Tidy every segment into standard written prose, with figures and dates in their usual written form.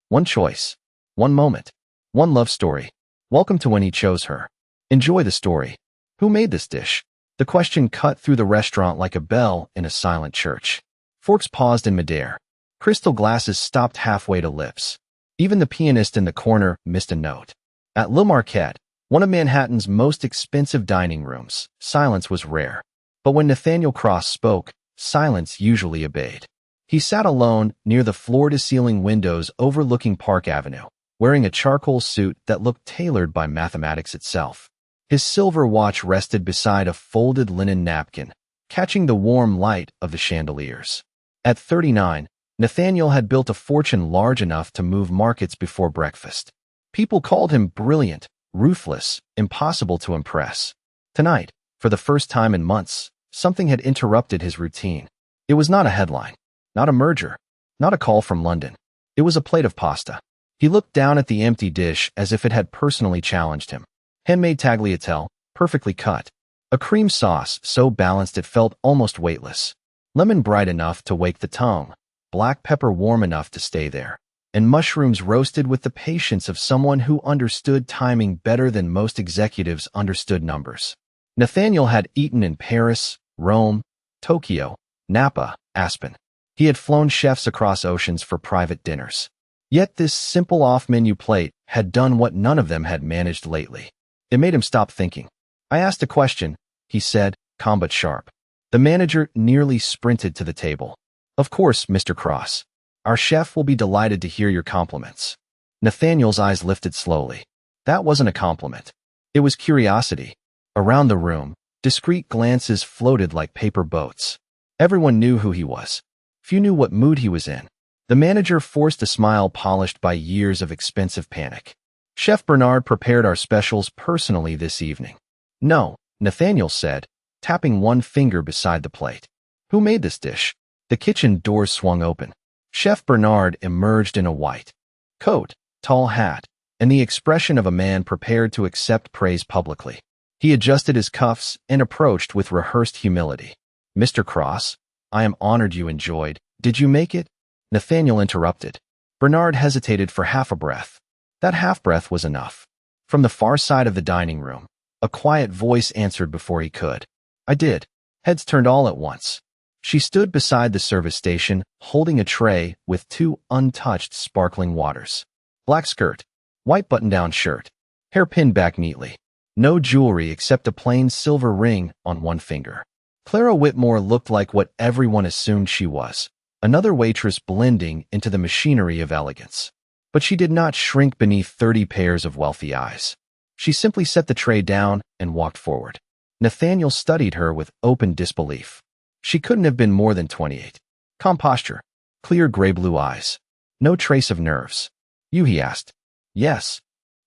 One choice. One moment. One love story. Welcome to When He Chose Her. Enjoy the story. Who made this dish? The question cut through the restaurant like a bell in a silent church. Forks paused in midair. Crystal glasses stopped halfway to lips. Even the pianist in the corner missed a note. At Le Marquette, one of Manhattan's most expensive dining rooms, silence was rare. But when Nathaniel Cross spoke, silence usually obeyed. He sat alone near the floor-to-ceiling windows overlooking Park Avenue, wearing a charcoal suit that looked tailored by mathematics itself. His silver watch rested beside a folded linen napkin, catching the warm light of the chandeliers. At 39, Nathaniel had built a fortune large enough to move markets before breakfast. People called him brilliant, ruthless, impossible to impress. Tonight, for the first time in months, something had interrupted his routine. It was not a headline, not a merger, not a call from London. It was a plate of pasta. He looked down at the empty dish as if it had personally challenged him. Handmade tagliatelle, perfectly cut. A cream sauce so balanced it felt almost weightless. Lemon bright enough to wake the tongue. Black pepper warm enough to stay there. And mushrooms roasted with the patience of someone who understood timing better than most executives understood numbers. Nathaniel had eaten in Paris, Rome, Tokyo, Napa, Aspen. He had flown chefs across oceans for private dinners. Yet this simple off-menu plate had done what none of them had managed lately. It made him stop thinking. I asked a question, he said, calm but sharp. The manager nearly sprinted to the table. Of course, Mr. Cross. Our chef will be delighted to hear your compliments. Nathaniel's eyes lifted slowly. That wasn't a compliment. It was curiosity. Around the room, discreet glances floated like paper boats. Everyone knew who he was. Few knew what mood he was in. The manager forced a smile polished by years of expensive panic. Chef Bernard prepared our specials personally this evening. No, Nathaniel said, tapping one finger beside the plate. Who made this dish? The kitchen doors swung open. Chef Bernard emerged in a white coat, tall hat, and the expression of a man prepared to accept praise publicly. He adjusted his cuffs and approached with rehearsed humility. Mr. Cross, I am honored you enjoyed. Did you make it? Nathaniel interrupted. Bernard hesitated for half a breath. That half breath was enough. From the far side of the dining room, a quiet voice answered before he could. I did. Heads turned all at once. She stood beside the service station, holding a tray with 2 untouched sparkling waters. Black skirt, white button-down shirt, hair pinned back neatly. No jewelry except a plain silver ring on one finger. Clara Whitmore looked like what everyone assumed she was, another waitress blending into the machinery of elegance. But she did not shrink beneath 30 pairs of wealthy eyes. She simply set the tray down and walked forward. Nathaniel studied her with open disbelief. She couldn't have been more than 28. Calm posture, clear gray-blue eyes, no trace of nerves. You, he asked. Yes.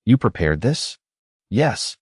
You prepared this? Yes.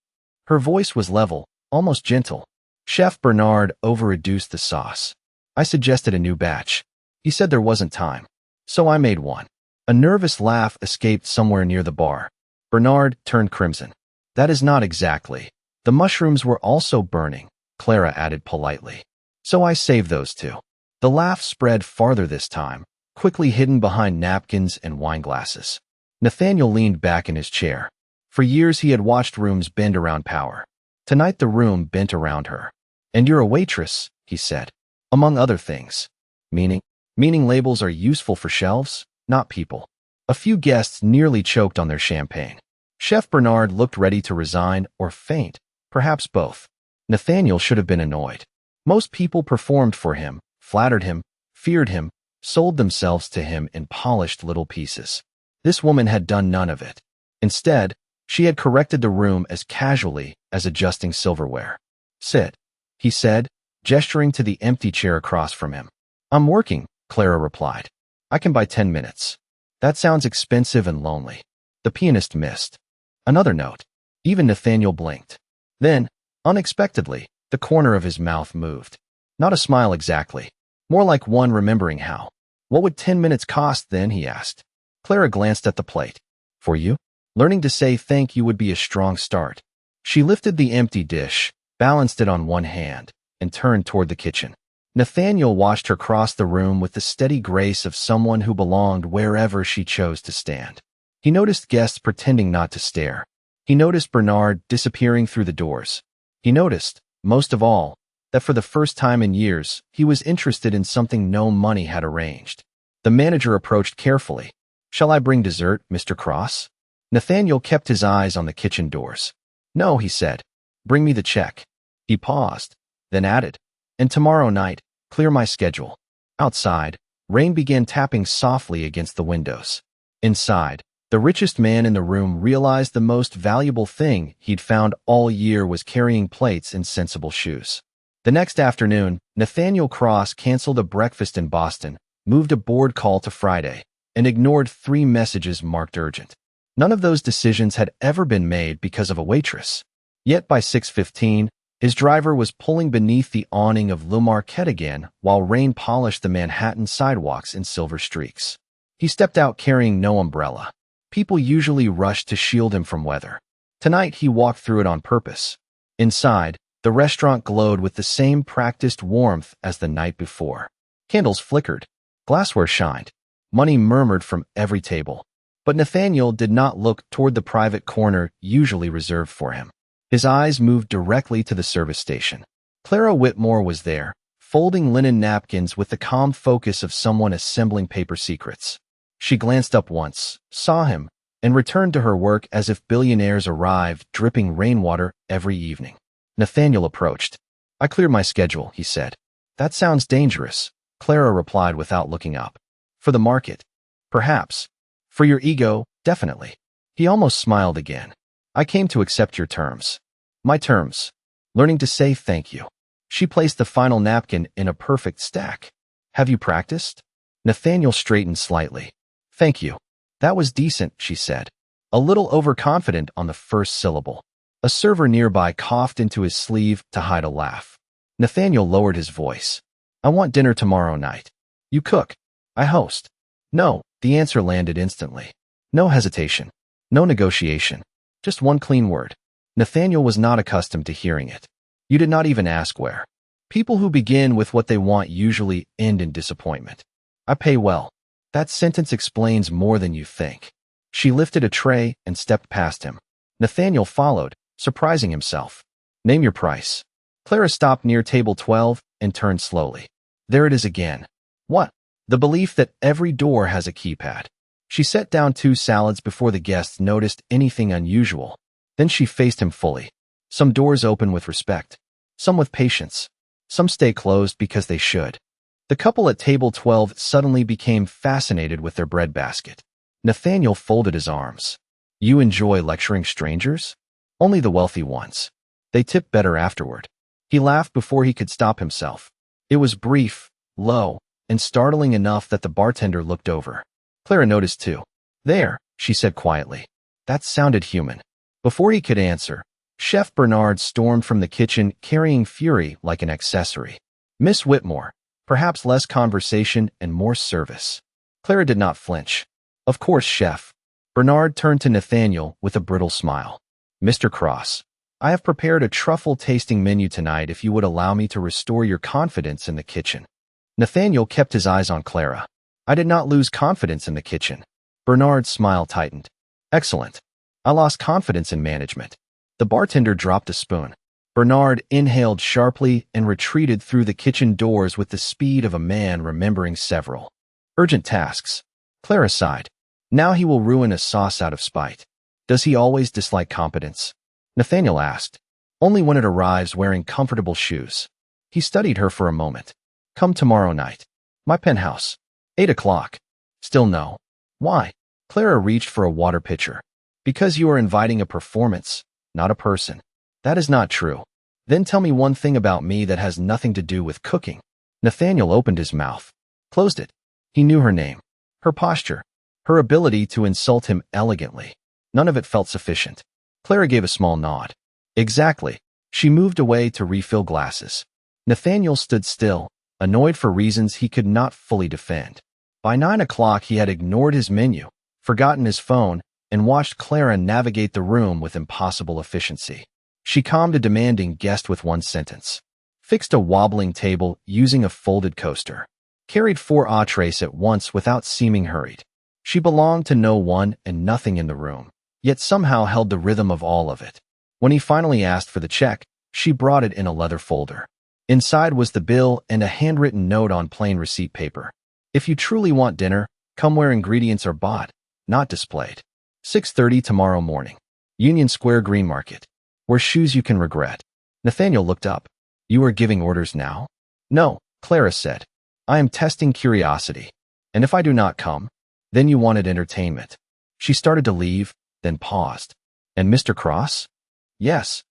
Her voice was level, almost gentle. Chef Bernard over-reduced the sauce. I suggested a new batch. He said there wasn't time. So I made one. A nervous laugh escaped somewhere near the bar. Bernard turned crimson. That is not exactly. The mushrooms were also burning, Clara added politely. So I saved those 2. The laugh spread farther this time, quickly hidden behind napkins and wine glasses. Nathaniel leaned back in his chair. For years he had watched rooms bend around power. Tonight the room bent around her. And you're a waitress, he said. Among other things. Meaning labels are useful for shelves, not people. A few guests nearly choked on their champagne. Chef Bernard looked ready to resign or faint, perhaps both. Nathaniel should have been annoyed. Most people performed for him, flattered him, feared him, sold themselves to him in polished little pieces. This woman had done none of it. Instead, she had corrected the room as casually as adjusting silverware. Sit, he said, gesturing to the empty chair across from him. I'm working, Clara replied. I can buy 10 minutes. That sounds expensive and lonely. The pianist missed. Another note. Even Nathaniel blinked. Then, unexpectedly, the corner of his mouth moved. Not a smile exactly. More like one remembering how. What would 10 minutes cost then, he asked. Clara glanced at the plate. For you? Learning to say thank you would be a strong start. She lifted the empty dish, balanced it on one hand, and turned toward the kitchen. Nathaniel watched her cross the room with the steady grace of someone who belonged wherever she chose to stand. He noticed guests pretending not to stare. He noticed Bernard disappearing through the doors. He noticed, most of all, that for the first time in years, he was interested in something no money had arranged. The manager approached carefully. "Shall I bring dessert, Mr. Cross?" Nathaniel kept his eyes on the kitchen doors. "No," he said. "Bring me the check." He paused, then added, "And tomorrow night, clear my schedule." Outside, rain began tapping softly against the windows. Inside, the richest man in the room realized the most valuable thing he'd found all year was carrying plates and sensible shoes. The next afternoon, Nathaniel Cross canceled a breakfast in Boston, moved a board call to Friday, and ignored 3 messages marked urgent. None of those decisions had ever been made because of a waitress. Yet by 6:15, his driver was pulling beneath the awning of Le Marquette again while rain polished the Manhattan sidewalks in silver streaks. He stepped out carrying no umbrella. People usually rushed to shield him from weather. Tonight he walked through it on purpose. Inside, the restaurant glowed with the same practiced warmth as the night before. Candles flickered. Glassware shined. Money murmured from every table. But Nathaniel did not look toward the private corner usually reserved for him. His eyes moved directly to the service station. Clara Whitmore was there, folding linen napkins with the calm focus of someone assembling paper secrets. She glanced up once, saw him, and returned to her work as if billionaires arrived, dripping rainwater every evening. Nathaniel approached. "I cleared my schedule," he said. "That sounds dangerous," Clara replied without looking up. "For the market? Perhaps. For your ego, definitely." He almost smiled again. "I came to accept your terms." "My terms?" "Learning to say thank you." She placed the final napkin in a perfect stack. "Have you practiced?" Nathaniel straightened slightly. "Thank you. That was decent," she said. A little overconfident on the first syllable. A server nearby coughed into his sleeve to hide a laugh. Nathaniel lowered his voice. "I want dinner tomorrow night." "You cook?" "I host." "No," the answer landed instantly. No hesitation. No negotiation. Just one clean word. Nathaniel was not accustomed to hearing it. "You did not even ask where." People who begin with what they want usually end in disappointment. "I pay well." That sentence explains more than you think. She lifted a tray and stepped past him. Nathaniel followed, surprising himself. "Name your price." Clara stopped near table 12 and turned slowly. There it is again. What? The belief that every door has a keypad. She set down 2 salads before the guests noticed anything unusual. Then she faced him fully. Some doors open with respect. Some with patience. Some stay closed because they should. The couple at table 12 suddenly became fascinated with their breadbasket. Nathaniel folded his arms. "You enjoy lecturing strangers?" "Only the wealthy ones. They tip better afterward." He laughed before he could stop himself. It was brief, low, and startling enough that the bartender looked over. Clara noticed too. "There," she said quietly. That sounded human. Before he could answer, Chef Bernard stormed from the kitchen carrying fury like an accessory. "Miss Whitmore, perhaps less conversation and more service." Clara did not flinch. "Of course, Chef." Bernard turned to Nathaniel with a brittle smile. "Mr. Cross, I have prepared a truffle tasting menu tonight if you would allow me to restore your confidence in the kitchen." Nathaniel kept his eyes on Clara. "I did not lose confidence in the kitchen." Bernard's smile tightened. "Excellent. I lost confidence in management." The bartender dropped a spoon. Bernard inhaled sharply and retreated through the kitchen doors with the speed of a man remembering several urgent tasks. Clara sighed. Now he will ruin a sauce out of spite. "Does he always dislike competence?" Nathaniel asked. "Only when it arrives wearing comfortable shoes." He studied her for a moment. "Come tomorrow night." "My penthouse." 8 o'clock. Still no. "Why?" Clara reached for a water pitcher. "Because you are inviting a performance, not a person." "That is not true." "Then tell me one thing about me that has nothing to do with cooking." Nathaniel opened his mouth, closed it. He knew her name, her posture, her ability to insult him elegantly. None of it felt sufficient. Clara gave a small nod. "Exactly." She moved away to refill glasses. Nathaniel stood still, annoyed for reasons he could not fully defend. By 9 o'clock he had ignored his menu, forgotten his phone, and watched Clara navigate the room with impossible efficiency. She calmed a demanding guest with one sentence. fixed a wobbling table using a folded coaster, carried 4 entrees at once without seeming hurried. She belonged to no one and nothing in the room, yet somehow held the rhythm of all of it. When he finally asked for the check, she brought it in a leather folder. Inside was the bill and a handwritten note on plain receipt paper. If you truly want dinner, come where ingredients are bought, not displayed. 6:30 tomorrow morning. Union Square Green Market. Wear shoes you can regret. Nathaniel looked up. You are giving orders now? No, Clara said. I am testing curiosity. And if I do not come, then you wanted entertainment. She started to leave, then paused. And Mr. Cross? Yes.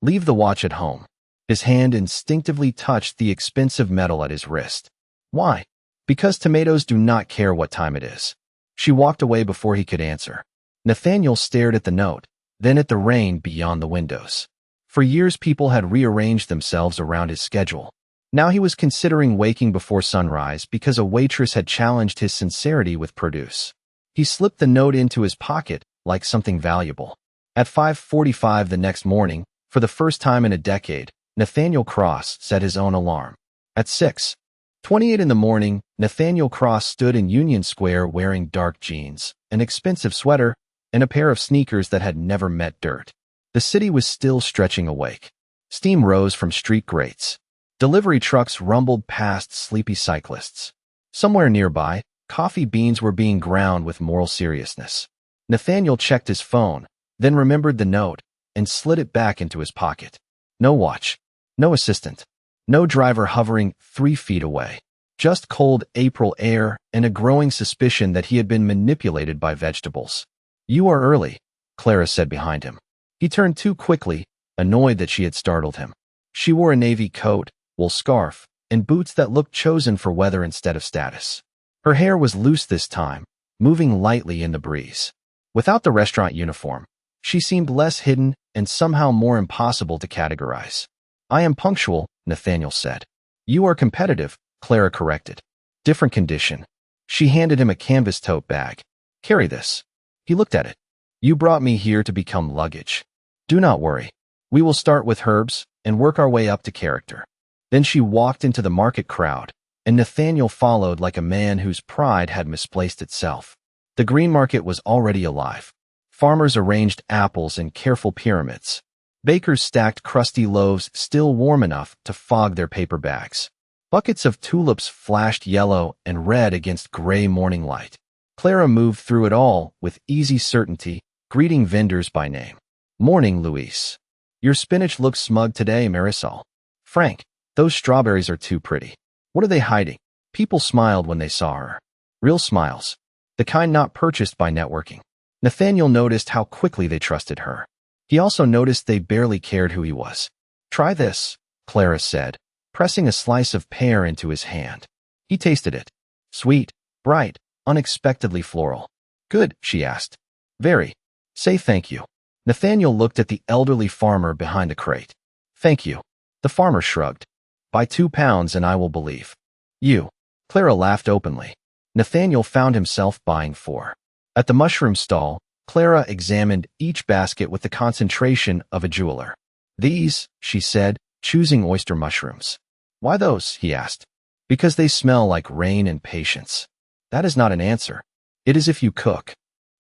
Leave the watch at home. His hand instinctively touched the expensive metal at his wrist. Why? Because tomatoes do not care what time it is. She walked away before he could answer. Nathaniel stared at the note, then at the rain beyond the windows. For years people had rearranged themselves around his schedule. Now he was considering waking before sunrise because a waitress had challenged his sincerity with produce. He slipped the note into his pocket like something valuable. At 5:45 the next morning, for the first time in a decade, Nathaniel Cross set his own alarm. At 6:28 in the morning, Nathaniel Cross stood in Union Square wearing dark jeans, an expensive sweater, and a pair of sneakers that had never met dirt. The city was still stretching awake. Steam rose from street grates. Delivery trucks rumbled past sleepy cyclists. Somewhere nearby, coffee beans were being ground with moral seriousness. Nathaniel checked his phone, then remembered the note, and slid it back into his pocket. No watch, no assistant, no driver hovering 3 feet away. Just cold April air and a growing suspicion that he had been manipulated by vegetables. You are early, Clara said behind him. He turned too quickly, annoyed that she had startled him. She wore a navy coat, wool scarf, and boots that looked chosen for weather instead of status. Her hair was loose this time, moving lightly in the breeze. Without the restaurant uniform, she seemed less hidden and somehow more impossible to categorize. I am punctual, Nathaniel said. You are competitive, Clara corrected. Different condition. She handed him a canvas tote bag. Carry this. He looked at it. You brought me here to become luggage. Do not worry. We will start with herbs and work our way up to character. Then she walked into the market crowd, and Nathaniel followed like a man whose pride had misplaced itself. The green market was already alive. Farmers arranged apples in careful pyramids. Bakers stacked crusty loaves still warm enough to fog their paper bags. Buckets of tulips flashed yellow and red against gray morning light. Clara moved through it all with easy certainty, greeting vendors by name. Morning, Luis. Your spinach looks smug today, Marisol. Frank, those strawberries are too pretty. What are they hiding? People smiled when they saw her. Real smiles. The kind not purchased by networking. Nathaniel noticed how quickly they trusted her. He also noticed they barely cared who he was. Try this, Clara said, pressing a slice of pear into his hand. He tasted it. Sweet, bright, unexpectedly floral. Good, she asked. Very. Say thank you. Nathaniel looked at the elderly farmer behind a crate. Thank you. The farmer shrugged. Buy 2 pounds and I will believe. You. Clara laughed openly. Nathaniel found himself buying 4. At the mushroom stall, Clara examined each basket with the concentration of a jeweler. These, she said, choosing oyster mushrooms. Why those? He asked. Because they smell like rain and patience. That is not an answer. It is if you cook.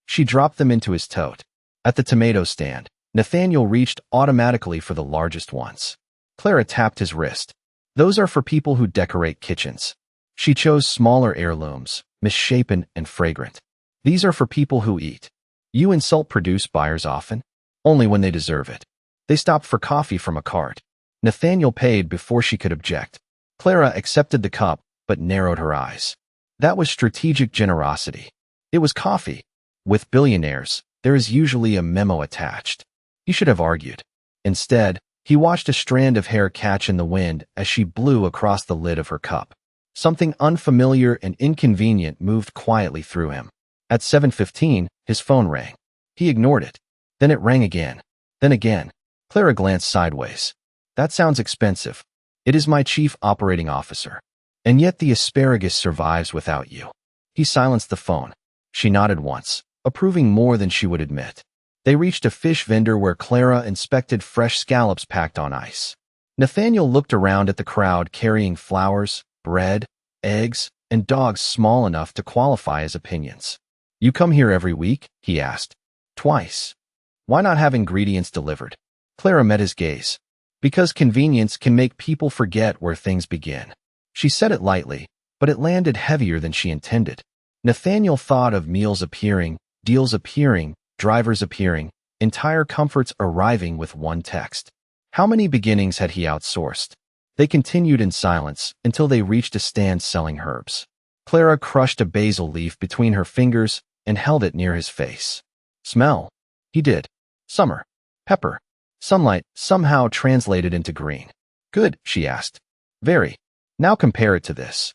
She dropped them into his tote. At the tomato stand, Nathaniel reached automatically for the largest ones. Clara tapped his wrist. Those are for people who decorate kitchens. She chose smaller heirlooms, misshapen and fragrant. These are for people who eat. You insult produce buyers often? Only when they deserve it. They stopped for coffee from a cart. Nathaniel paid before she could object. Clara accepted the cup, but narrowed her eyes. That was strategic generosity. It was coffee. With billionaires, there is usually a memo attached. He should have argued. Instead, he watched a strand of hair catch in the wind as she blew across the lid of her cup. Something unfamiliar and inconvenient moved quietly through him. At 7:15, his phone rang. He ignored it. Then it rang again. Then again. Clara glanced sideways. That sounds expensive. It is my chief operating officer. And yet the asparagus survives without you. He silenced the phone. She nodded once, approving more than she would admit. They reached a fish vendor where Clara inspected fresh scallops packed on ice. Nathaniel looked around at the crowd carrying flowers, bread, eggs, and dogs small enough to qualify as opinions. You come here every week? He asked. Twice. Why not have ingredients delivered? Clara met his gaze. Because convenience can make people forget where things begin. She said it lightly, but it landed heavier than she intended. Nathaniel thought of meals appearing, deals appearing, drivers appearing, entire comforts arriving with one text. How many beginnings had he outsourced? They continued in silence until they reached a stand selling herbs. Clara crushed a basil leaf between her fingers and held it near his face. Smell. He did. Summer. Pepper. Sunlight somehow translated into green. Good, she asked. Very. Now compare it to this.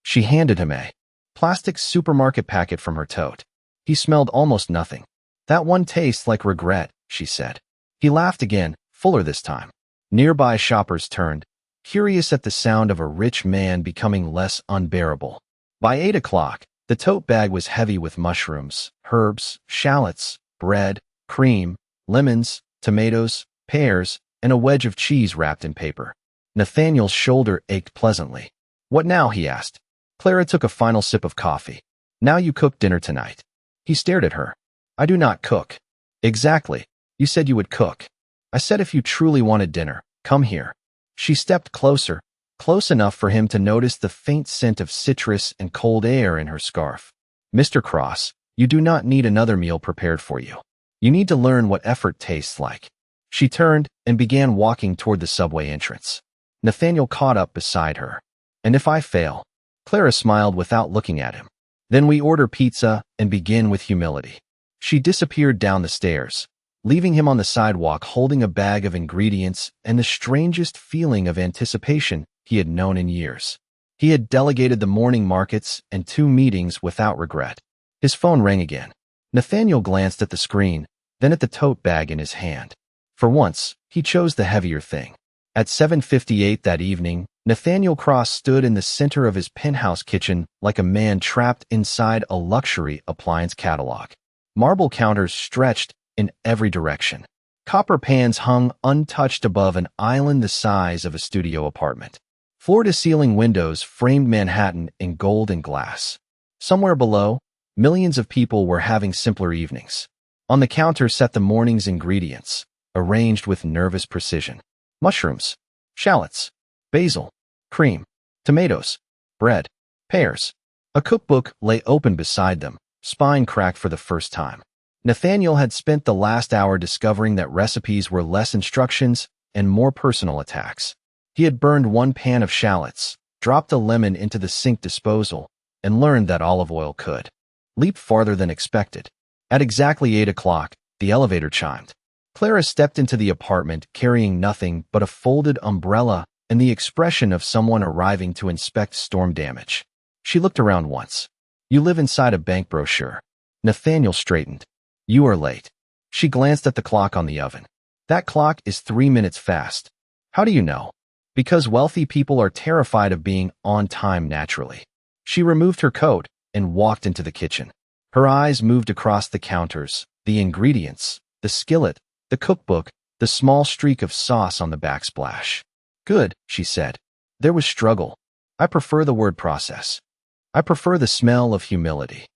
She handed him a plastic supermarket packet from her tote. He smelled almost nothing. That one tastes like regret, she said. He laughed again, fuller this time. Nearby shoppers turned, curious at the sound of a rich man becoming less unbearable. By 8 o'clock, the tote bag was heavy with mushrooms, herbs, shallots, bread, cream, lemons, tomatoes, pears, and a wedge of cheese wrapped in paper. Nathaniel's shoulder ached pleasantly. What now? He asked. Clara took a final sip of coffee. Now you cook dinner tonight. He stared at her. I do not cook. Exactly. You said you would cook. I said if you truly wanted dinner, come here. She stepped closer, close enough for him to notice the faint scent of citrus and cold air in her scarf. Mr. Cross, you do not need another meal prepared for you. You need to learn what effort tastes like. She turned and began walking toward the subway entrance. Nathaniel caught up beside her. And if I fail? Clara smiled without looking at him. Then we order pizza and begin with humility. She disappeared down the stairs, leaving him on the sidewalk holding a bag of ingredients and the strangest feeling of anticipation he had known in years. He had delegated the morning markets and 2 meetings without regret. His phone rang again. Nathaniel glanced at the screen, then at the tote bag in his hand. For once, he chose the heavier thing. At 7:58 that evening, Nathaniel Cross stood in the center of his penthouse kitchen like a man trapped inside a luxury appliance catalog. Marble counters stretched in every direction. Copper pans hung untouched above an island the size of a studio apartment. Floor-to-ceiling windows framed Manhattan in gold and glass. Somewhere below, millions of people were having simpler evenings. On the counter sat the morning's ingredients, arranged with nervous precision. Mushrooms, shallots, basil, cream, tomatoes, bread, pears. A cookbook lay open beside them, spine cracked for the first time. Nathaniel had spent the last hour discovering that recipes were less instructions and more personal attacks. He had burned 1 pan of shallots, dropped a lemon into the sink disposal, and learned that olive oil could leap farther than expected. At exactly 8 o'clock, the elevator chimed. Clara stepped into the apartment carrying nothing but a folded umbrella and the expression of someone arriving to inspect storm damage. She looked around once. You live inside a bank brochure. Nathaniel straightened. You are late. She glanced at the clock on the oven. That clock is 3 minutes fast. How do you know? Because wealthy people are terrified of being on time naturally. She removed her coat and walked into the kitchen. Her eyes moved across the counters, the ingredients, the skillet, the cookbook, the small streak of sauce on the backsplash. Good, she said. There was struggle. I prefer the word process. I prefer the smell of humility.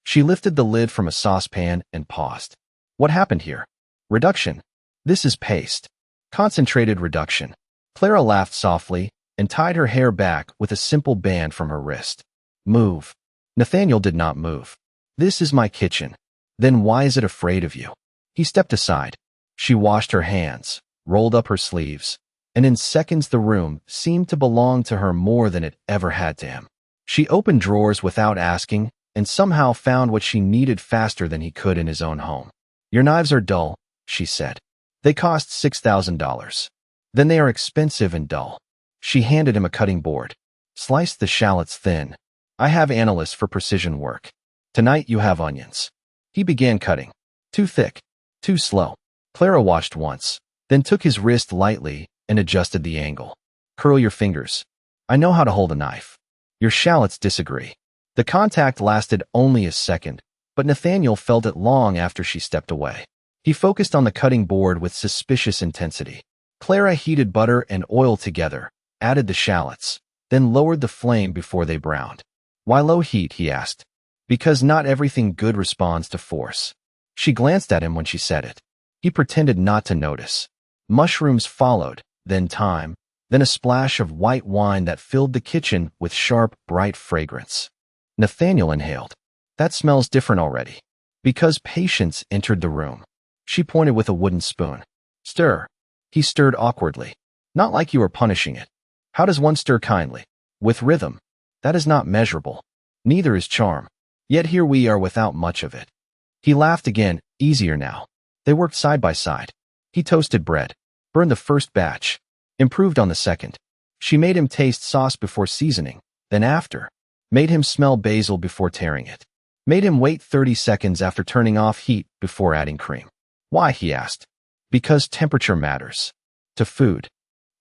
She lifted the lid from a saucepan and paused. What happened here? Reduction. This is paste. Concentrated reduction. Clara laughed softly and tied her hair back with a simple band from her wrist. Move. Nathaniel did not move. This is my kitchen. Then why is it afraid of you? He stepped aside. She washed her hands, rolled up her sleeves, and in seconds the room seemed to belong to her more than it ever had to him. She opened drawers without asking and somehow found what she needed faster than he could in his own home. Your knives are dull, she said. They cost $6,000. Then they are expensive and dull. She handed him a cutting board. Slice the shallots thin. I have analysts for precision work. Tonight you have onions. He began cutting. Too thick. Too slow. Clara watched once, then took his wrist lightly and adjusted the angle. Curl your fingers. I know how to hold a knife. Your shallots disagree. The contact lasted only a second, but Nathaniel felt it long after she stepped away. He focused on the cutting board with suspicious intensity. Clara heated butter and oil together, added the shallots, then lowered the flame before they browned. Why low heat, he asked. Because not everything good responds to force. She glanced at him when she said it. He pretended not to notice. Mushrooms followed, then thyme, then a splash of white wine that filled the kitchen with sharp, bright fragrance. Nathaniel inhaled. That smells different already. Because Patience entered the room. She pointed with a wooden spoon. Stir. He stirred awkwardly. Not like you were punishing it. How does one stir kindly? With rhythm. That is not measurable. Neither is charm. Yet here we are without much of it. He laughed again, easier now. They worked side by side. He toasted bread, burned the first batch, improved on the second. She made him taste sauce before seasoning, then after. Made him smell basil before tearing it. Made him wait 30 seconds after turning off heat before adding cream. Why, he asked. Because temperature matters. To food.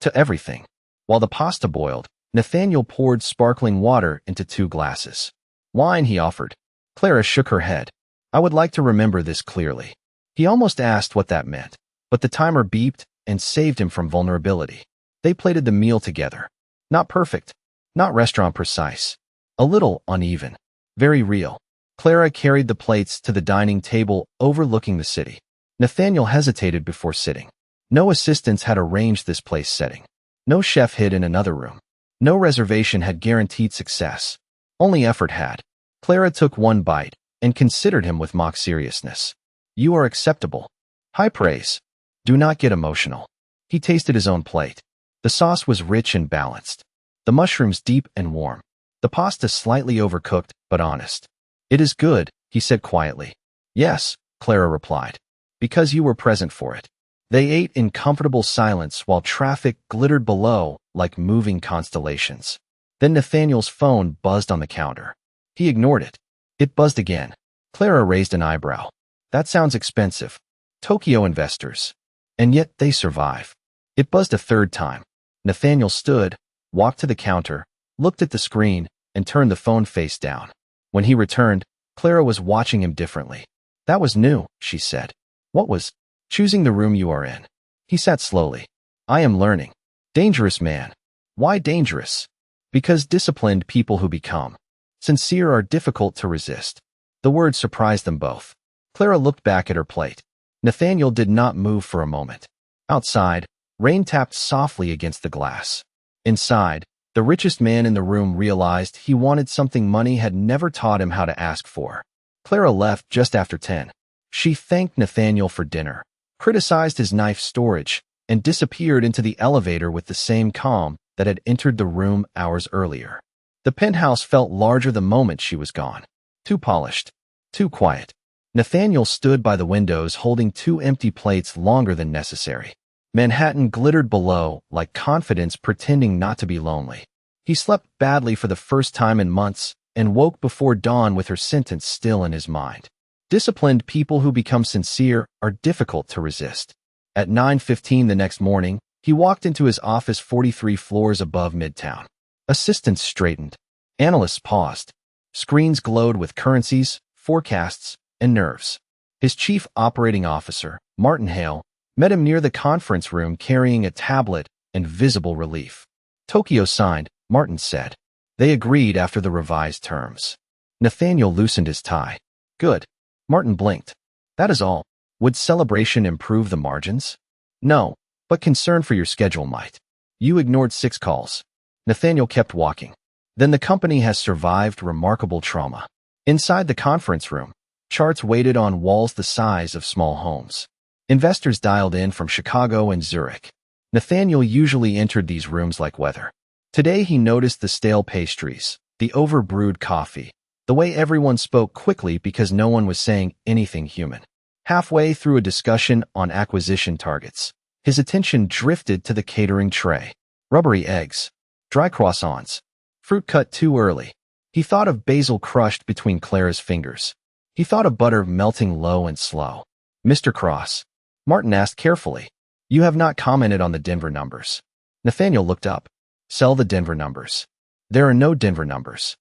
To everything. While the pasta boiled, Nathaniel poured sparkling water into 2 glasses. Wine, he offered. Clara shook her head. I would like to remember this clearly. He almost asked what that meant, but the timer beeped and saved him from vulnerability. They plated the meal together. Not perfect. Not restaurant precise. A little uneven. Very real. Clara carried the plates to the dining table overlooking the city. Nathaniel hesitated before sitting. No assistants had arranged this place setting. No chef hid in another room. No reservation had guaranteed success. Only effort had. Clara took one bite and considered him with mock seriousness. You are acceptable. High praise. Do not get emotional. He tasted his own plate. The sauce was rich and balanced. The mushrooms deep and warm. The pasta slightly overcooked, but honest. It is good, he said quietly. Yes, Clara replied. Because you were present for it. They ate in comfortable silence while traffic glittered below like moving constellations. Then Nathaniel's phone buzzed on the counter. He ignored it. It buzzed again. Clara raised an eyebrow. That sounds expensive. Tokyo investors. And yet they survive. It buzzed a third time. Nathaniel stood, walked to the counter, looked at the screen, and turned the phone face down. When he returned, Clara was watching him differently. That was new, she said. What was? Choosing the room you are in. He sat slowly. I am learning. Dangerous man. Why dangerous? Because disciplined people who become sincere are difficult to resist. The word surprised them both. Clara looked back at her plate. Nathaniel did not move for a moment. Outside, rain tapped softly against the glass. Inside, the richest man in the room realized he wanted something money had never taught him how to ask for. Clara left just after 10. She thanked Nathaniel for dinner, criticized his knife storage, and disappeared into the elevator with the same calm that had entered the room hours earlier. The penthouse felt larger the moment she was gone. Too polished. Too quiet. Nathaniel stood by the windows holding 2 empty plates longer than necessary. Manhattan glittered below like confidence pretending not to be lonely. He slept badly for the first time in months and woke before dawn with her sentence still in his mind. Disciplined people who become sincere are difficult to resist. At 9:15 the next morning, he walked into his office 43 floors above Midtown. Assistants straightened. Analysts paused. Screens glowed with currencies, forecasts, and nerves. His chief operating officer, Martin Hale, met him near the conference room carrying a tablet and visible relief. Tokyo signed, Martin said. They agreed after the revised terms. Nathaniel loosened his tie. Good. Martin blinked. That is all. Would celebration improve the margins? No, but concern for your schedule might. You ignored 6 calls. Nathaniel kept walking. Then the company has survived remarkable trauma. Inside the conference room, charts waited on walls the size of small homes. Investors dialed in from Chicago and Zurich. Nathaniel usually entered these rooms like weather. Today he noticed the stale pastries, the overbrewed coffee, the way everyone spoke quickly because no one was saying anything human. Halfway through a discussion on acquisition targets, his attention drifted to the catering tray. Rubbery eggs, dry croissants, fruit cut too early. He thought of basil crushed between Clara's fingers. He thought of butter melting low and slow. Mr. Cross, Martin asked carefully, you have not commented on the Denver numbers. Nathaniel looked up. Sell the Denver numbers. There are no Denver numbers.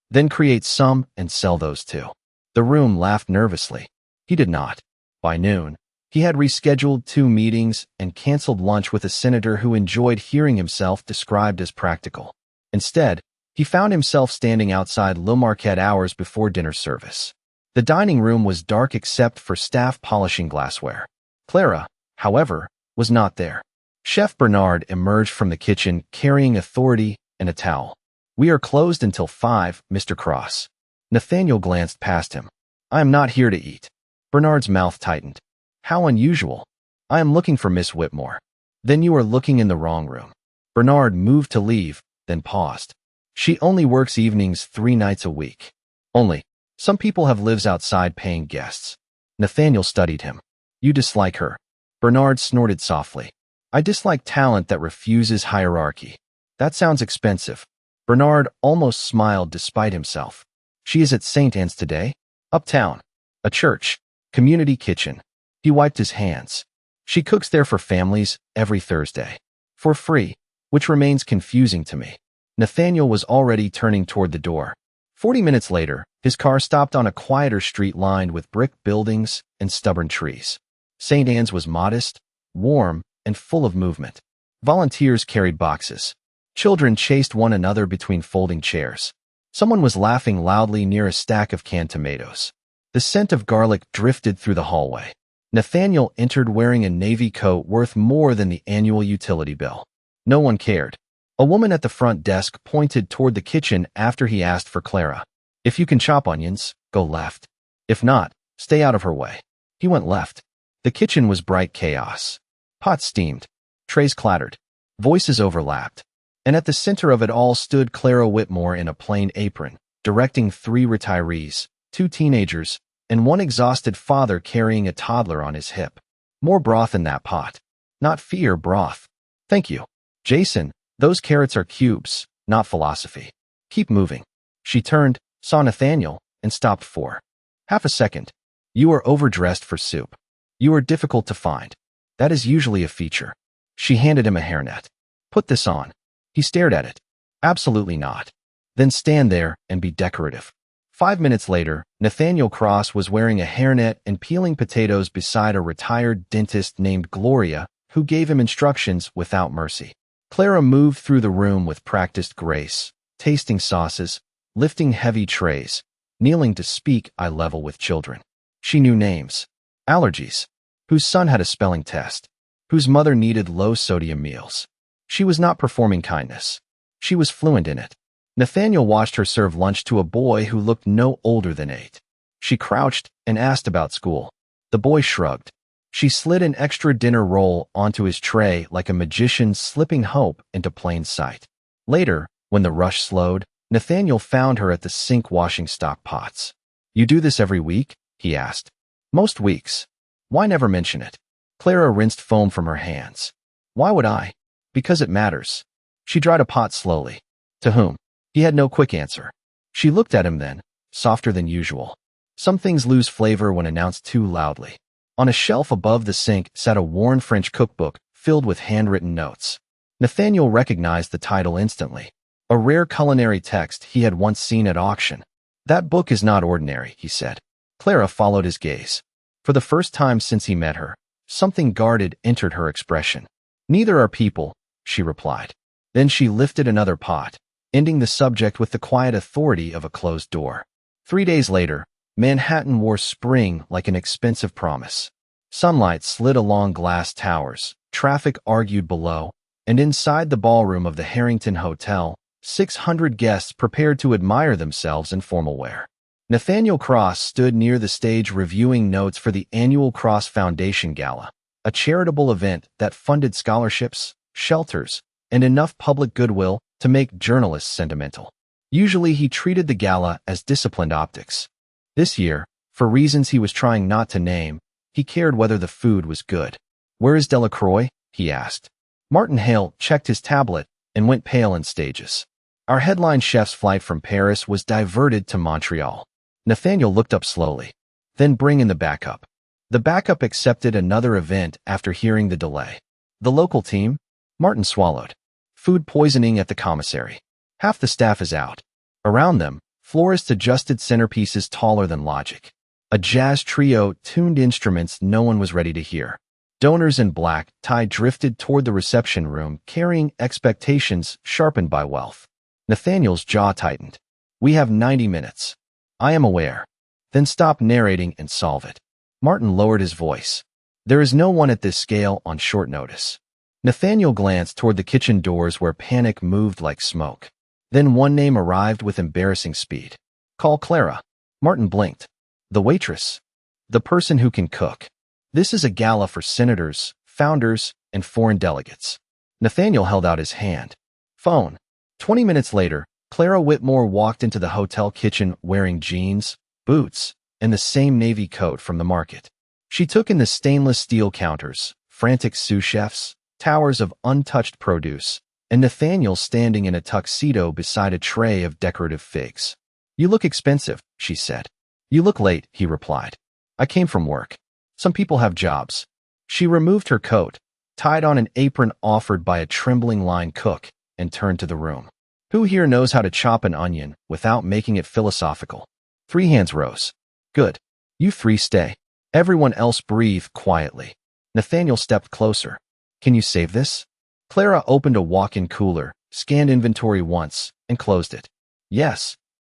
Then create some and sell those too. The room laughed nervously. He did not. By noon, He had rescheduled 2 meetings and canceled lunch with a senator who enjoyed hearing himself described as practical. Instead, he found himself standing outside Le Marquette hours before dinner service. The dining room was dark except for staff polishing glassware. Clara, however, was not there. Chef Bernard emerged from the kitchen carrying authority and a towel. "We are closed until 5, Mr. Cross." Nathaniel glanced past him. "I am not here to eat." Bernard's mouth tightened. "How unusual. I am looking for Miss Whitmore." "Then you are looking in the wrong room." Bernard moved to leave, then paused. "She only works evenings 3 nights a week." "Only. Some people have lives outside paying guests." Nathaniel studied him. "You dislike her." Bernard snorted softly. "I dislike talent that refuses hierarchy." "That sounds expensive." Bernard almost smiled despite himself. "She is at St. Anne's today?" "Uptown. A church. Community kitchen." He wiped his hands. "She cooks there for families every Thursday. For free, which remains confusing to me." Nathaniel was already turning toward the door. 40 minutes later, his car stopped on a quieter street lined with brick buildings and stubborn trees. St. Anne's was modest, warm, and full of movement. Volunteers carried boxes. Children chased one another between folding chairs. Someone was laughing loudly near a stack of canned tomatoes. The scent of garlic drifted through the hallway. Nathaniel entered wearing a navy coat worth more than the annual utility bill. No one cared. A woman at the front desk pointed toward the kitchen after he asked for Clara. "If you can chop onions, go left. If not, stay out of her way." He went left. The kitchen was bright chaos. Pots steamed. Trays clattered. Voices overlapped. And at the center of it all stood Clara Whitmore in a plain apron, directing 3 retirees, 2 teenagers, and 1 exhausted father carrying a toddler on his hip. "More broth in that pot." "Not fear, broth." "Thank you." "Jason, those carrots are cubes, not philosophy. Keep moving." She turned, saw Nathaniel, and stopped for half a second. "You are overdressed for soup. You are difficult to find. That is usually a feature." She handed him a hairnet. "Put this on." He stared at it. "Absolutely not." "Then stand there and be decorative." 5 minutes later, Nathaniel Cross was wearing a hairnet and peeling potatoes beside a retired dentist named Gloria, who gave him instructions without mercy. Clara moved through the room with practiced grace, tasting sauces, lifting heavy trays, kneeling to speak eye level with children. She knew names. Allergies. Whose son had a spelling test. Whose mother needed low-sodium meals. She was not performing kindness. She was fluent in it. Nathaniel watched her serve lunch to a boy who looked no older than 8. She crouched and asked about school. The boy shrugged. She slid an extra dinner roll onto his tray like a magician slipping hope into plain sight. Later, when the rush slowed, Nathaniel found her at the sink washing stock pots. "You do this every week?" he asked. "Most weeks." "Why never mention it?" Clara rinsed foam from her hands. "Why would I?" "Because it matters." She dried a pot slowly. "To whom?" He had no quick answer. She looked at him then, softer than usual. Some things lose flavor when announced too loudly. On a shelf above the sink sat a worn French cookbook filled with handwritten notes. Nathaniel recognized the title instantly. A rare culinary text he had once seen at auction. "That book is not ordinary," he said. Clara followed his gaze. For the first time since he met her, something guarded entered her expression. "Neither are people," she replied. Then she lifted another pot, ending the subject with the quiet authority of a closed door. 3 days later, Manhattan wore spring like an expensive promise. Sunlight slid along glass towers, traffic argued below, and inside the ballroom of the Harrington Hotel, 600 guests prepared to admire themselves in formal wear. Nathaniel Cross stood near the stage reviewing notes for the annual Cross Foundation Gala, a charitable event that funded scholarships, shelters, and enough public goodwill to make journalists sentimental. Usually he treated the gala as disciplined optics. This year, for reasons he was trying not to name, he cared whether the food was good. "Where is Delacroix?" he asked. Martin Hale checked his tablet and went pale in stages. "Our headline chef's flight from Paris was diverted to Montreal." Nathaniel looked up slowly. "Then bring in the backup." The backup accepted another event after hearing the delay. "The local team?" Martin swallowed. "Food poisoning at the commissary. Half the staff is out. Around them, florists adjusted centerpieces taller than logic." A jazz trio tuned instruments no one was ready to hear. Donors in black tie drifted toward the reception room, carrying expectations sharpened by wealth. Nathaniel's jaw tightened. We have 90 minutes. I am aware. Then stop narrating and solve it. Martin lowered his voice. There is no one at this scale on short notice. Nathaniel glanced toward the kitchen doors where panic moved like smoke. Then one name arrived with embarrassing speed. Call Clara. Martin blinked. The waitress. The person who can cook. This is a gala for senators, founders, and foreign delegates. Nathaniel held out his hand. Phone. 20 minutes later, Clara Whitmore walked into the hotel kitchen wearing jeans, boots, and the same navy coat from the market. She took in the stainless steel counters, frantic sous chefs, towers of untouched produce, and Nathaniel standing in a tuxedo beside a tray of decorative figs. You look expensive, she said. You look late, he replied. I came from work. Some people have jobs. She removed her coat, tied on an apron offered by a trembling line cook, and turned to the room. Who here knows how to chop an onion without making it philosophical? 3 hands rose. Good. You 3 stay. Everyone else breathed quietly. Nathaniel stepped closer. Can you save this? Clara opened a walk-in cooler, scanned inventory once, and closed it. Yes.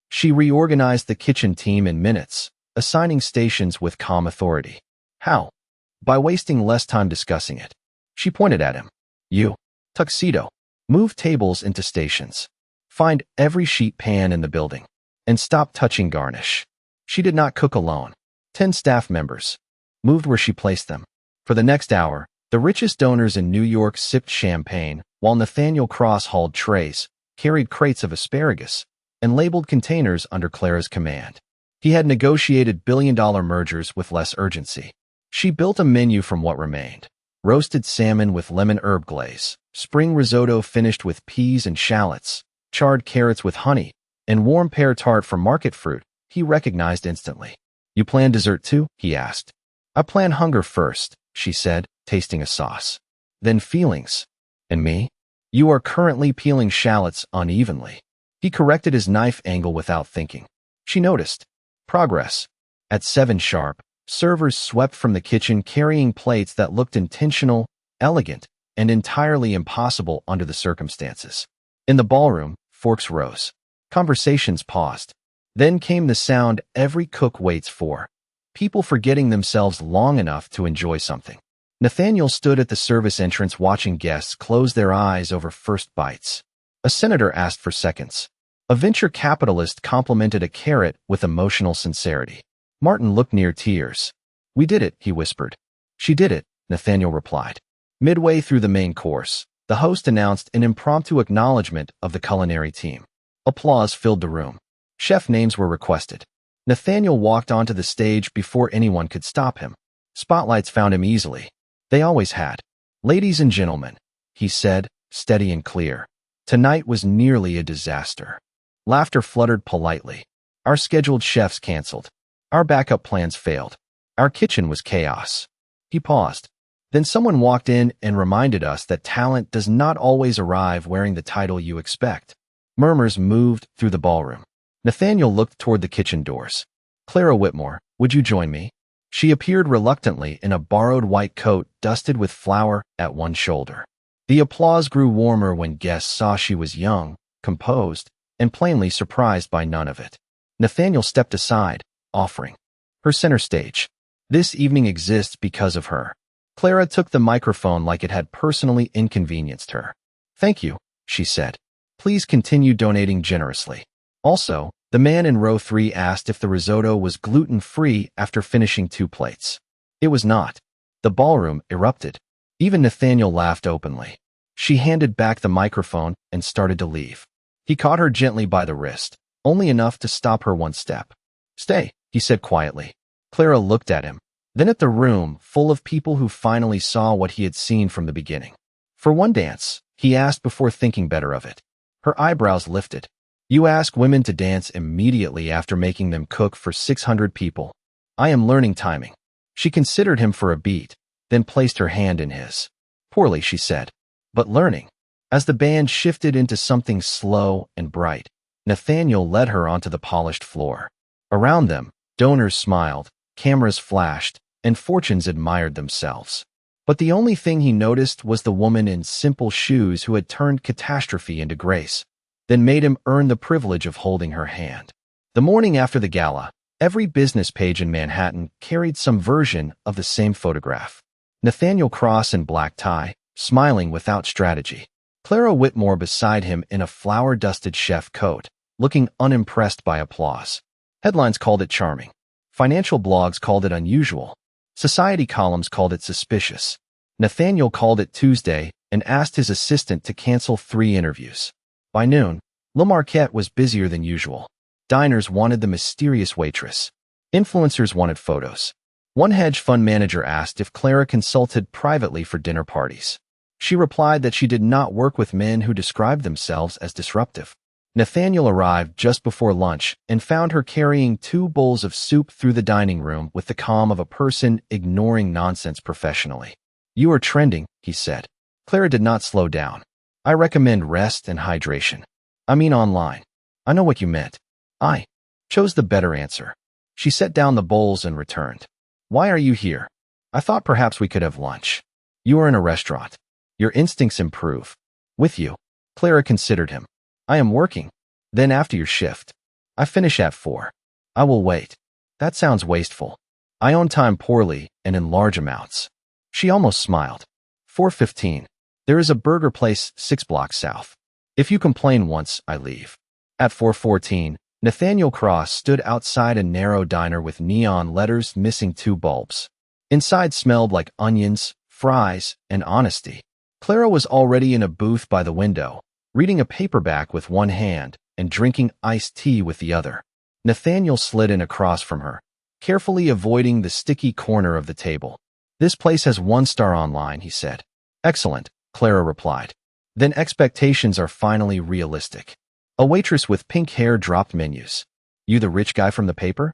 She reorganized the kitchen team in minutes, assigning stations with calm authority. How? By wasting less time discussing it. She pointed at him. You. Tuxedo. Move tables into stations. Find every sheet pan in the building. And stop touching garnish. She did not cook alone. 10 staff members. Moved where she placed them. For the next hour, the richest donors in New York sipped champagne, while Nathaniel Cross hauled trays, carried crates of asparagus, and labeled containers under Clara's command. He had negotiated billion-dollar mergers with less urgency. She built a menu from what remained. Roasted salmon with lemon herb glaze, spring risotto finished with peas and shallots, charred carrots with honey, and warm pear tart from market fruit, he recognized instantly. You plan dessert too? He asked. I plan hunger first, she said, tasting a sauce. Then feelings. And me? You are currently peeling shallots unevenly. He corrected his knife angle without thinking. She noticed. Progress. At 7 sharp, servers swept from the kitchen carrying plates that looked intentional, elegant, and entirely impossible under the circumstances. In the ballroom, forks rose. Conversations paused. Then came the sound every cook waits for. People forgetting themselves long enough to enjoy something. Nathaniel stood at the service entrance watching guests close their eyes over first bites. A senator asked for seconds. A venture capitalist complimented a carrot with emotional sincerity. Martin looked near tears. We did it, he whispered. She did it, Nathaniel replied. Midway through the main course, the host announced an impromptu acknowledgement of the culinary team. Applause filled the room. Chef names were requested. Nathaniel walked onto the stage before anyone could stop him. Spotlights found him easily. They always had. Ladies and gentlemen, he said, steady and clear. Tonight was nearly a disaster. Laughter fluttered politely. Our scheduled chefs canceled. Our backup plans failed. Our kitchen was chaos. He paused. Then someone walked in and reminded us that talent does not always arrive wearing the title you expect. Murmurs moved through the ballroom. Nathaniel looked toward the kitchen doors. Clara Whitmore, would you join me? She appeared reluctantly in a borrowed white coat dusted with flour at one shoulder. The applause grew warmer when guests saw she was young, composed, and plainly surprised by none of it. Nathaniel stepped aside, offering her center stage. This evening exists because of her. Clara took the microphone like it had personally inconvenienced her. Thank you, she said. Please continue donating generously. Also, the man in row 3 asked if the risotto was gluten-free after finishing 2 plates. It was not. The ballroom erupted. Even Nathaniel laughed openly. She handed back the microphone and started to leave. He caught her gently by the wrist, only enough to stop her one step. Stay, he said quietly. Clara looked at him, then at the room full of people who finally saw what he had seen from the beginning. For one dance, he asked before thinking better of it. Her eyebrows lifted. You ask women to dance immediately after making them cook for 600 people. I am learning timing. She considered him for a beat, then placed her hand in his. Poorly, she said, but learning. As the band shifted into something slow and bright, Nathaniel led her onto the polished floor. Around them, donors smiled, cameras flashed, and fortunes admired themselves. But the only thing he noticed was the woman in simple shoes who had turned catastrophe into grace, then made him earn the privilege of holding her hand. The morning after the gala, every business page in Manhattan carried some version of the same photograph. Nathaniel Cross in black tie, smiling without strategy. Clara Whitmore beside him in a flour-dusted chef coat, looking unimpressed by applause. Headlines called it charming. Financial blogs called it unusual. Society columns called it suspicious. Nathaniel called it Tuesday and asked his assistant to cancel 3 interviews. By noon, Le Marquette was busier than usual. Diners wanted the mysterious waitress. Influencers wanted photos. One hedge fund manager asked if Clara consulted privately for dinner parties. She replied that she did not work with men who described themselves as disruptive. Nathaniel arrived just before lunch and found her carrying 2 bowls of soup through the dining room with the calm of a person ignoring nonsense professionally. "You are trending," he said. Clara did not slow down. "I recommend rest and hydration. I mean online." "I know what you meant." I chose the better answer. She set down the bowls and returned. "Why are you here?" "I thought perhaps we could have lunch." "You are in a restaurant. Your instincts improve." "With you." Clara considered him. "I am working. Then after your shift." "I finish at 4. "I will wait." "That sounds wasteful." "I own time poorly and in large amounts." She almost smiled. 4:15. "There is a burger place 6 blocks south. If you complain once, I leave." At 4:14, Nathaniel Cross stood outside a narrow diner with neon letters missing 2 bulbs. Inside smelled like onions, fries, and honesty. Clara was already in a booth by the window, reading a paperback with one hand and drinking iced tea with the other. Nathaniel slid in across from her, carefully avoiding the sticky corner of the table. "This place has 1 star online," he said. "Excellent," Clara replied. "Then expectations are finally realistic." A waitress with pink hair dropped menus. "You the rich guy from the paper?"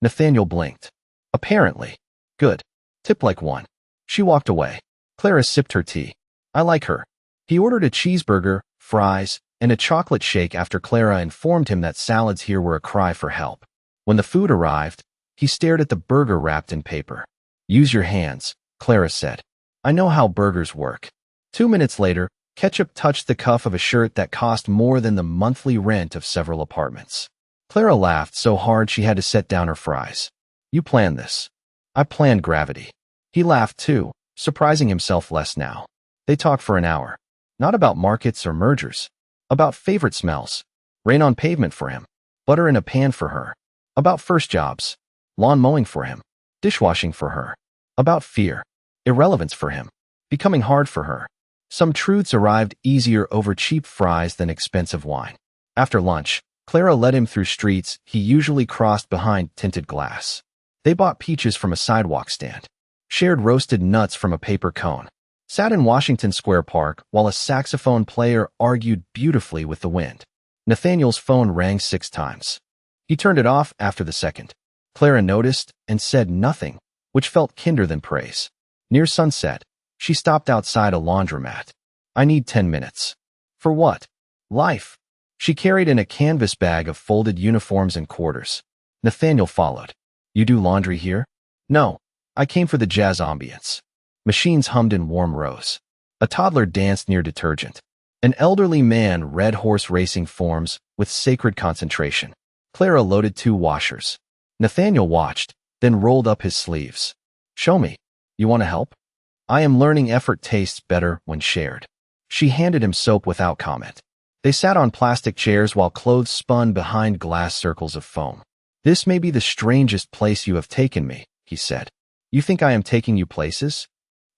Nathaniel blinked. "Apparently." "Good. Tip like 1. She walked away. Clara sipped her tea. "I like her." He ordered a cheeseburger, fries, and a chocolate shake after Clara informed him that salads here were a cry for help. When the food arrived, he stared at the burger wrapped in paper. "Use your hands," Clara said. "I know how burgers work." 2 minutes later, ketchup touched the cuff of a shirt that cost more than the monthly rent of several apartments. Clara laughed so hard she had to set down her fries. "You planned this." "I planned gravity." He laughed too, surprising himself less now. They talked for an hour. Not about markets or mergers. About favorite smells. Rain on pavement for him. Butter in a pan for her. About first jobs. Lawn mowing for him. Dishwashing for her. About fear. Irrelevance for him. Becoming hard for her. Some truths arrived easier over cheap fries than expensive wine. After lunch, Clara led him through streets he usually crossed behind tinted glass. They bought peaches from a sidewalk stand. Shared roasted nuts from a paper cone. Sat in Washington Square Park while a saxophone player argued beautifully with the wind. Nathaniel's phone rang 6 times. He turned it off after the second. Clara noticed and said nothing, which felt kinder than praise. Near sunset, she stopped outside a laundromat. "I need 10 minutes. "For what?" "Life." She carried in a canvas bag of folded uniforms and quarters. Nathaniel followed. "You do laundry here?" "No. I came for the jazz ambience." Machines hummed in warm rows. A toddler danced near detergent. An elderly man read horse racing forms with sacred concentration. Clara loaded 2 washers. Nathaniel watched, then rolled up his sleeves. "Show me. You want to help?" "I am learning effort tastes better when shared." She handed him soap without comment. They sat on plastic chairs while clothes spun behind glass circles of foam. "This may be the strangest place you have taken me," he said. "You think I am taking you places?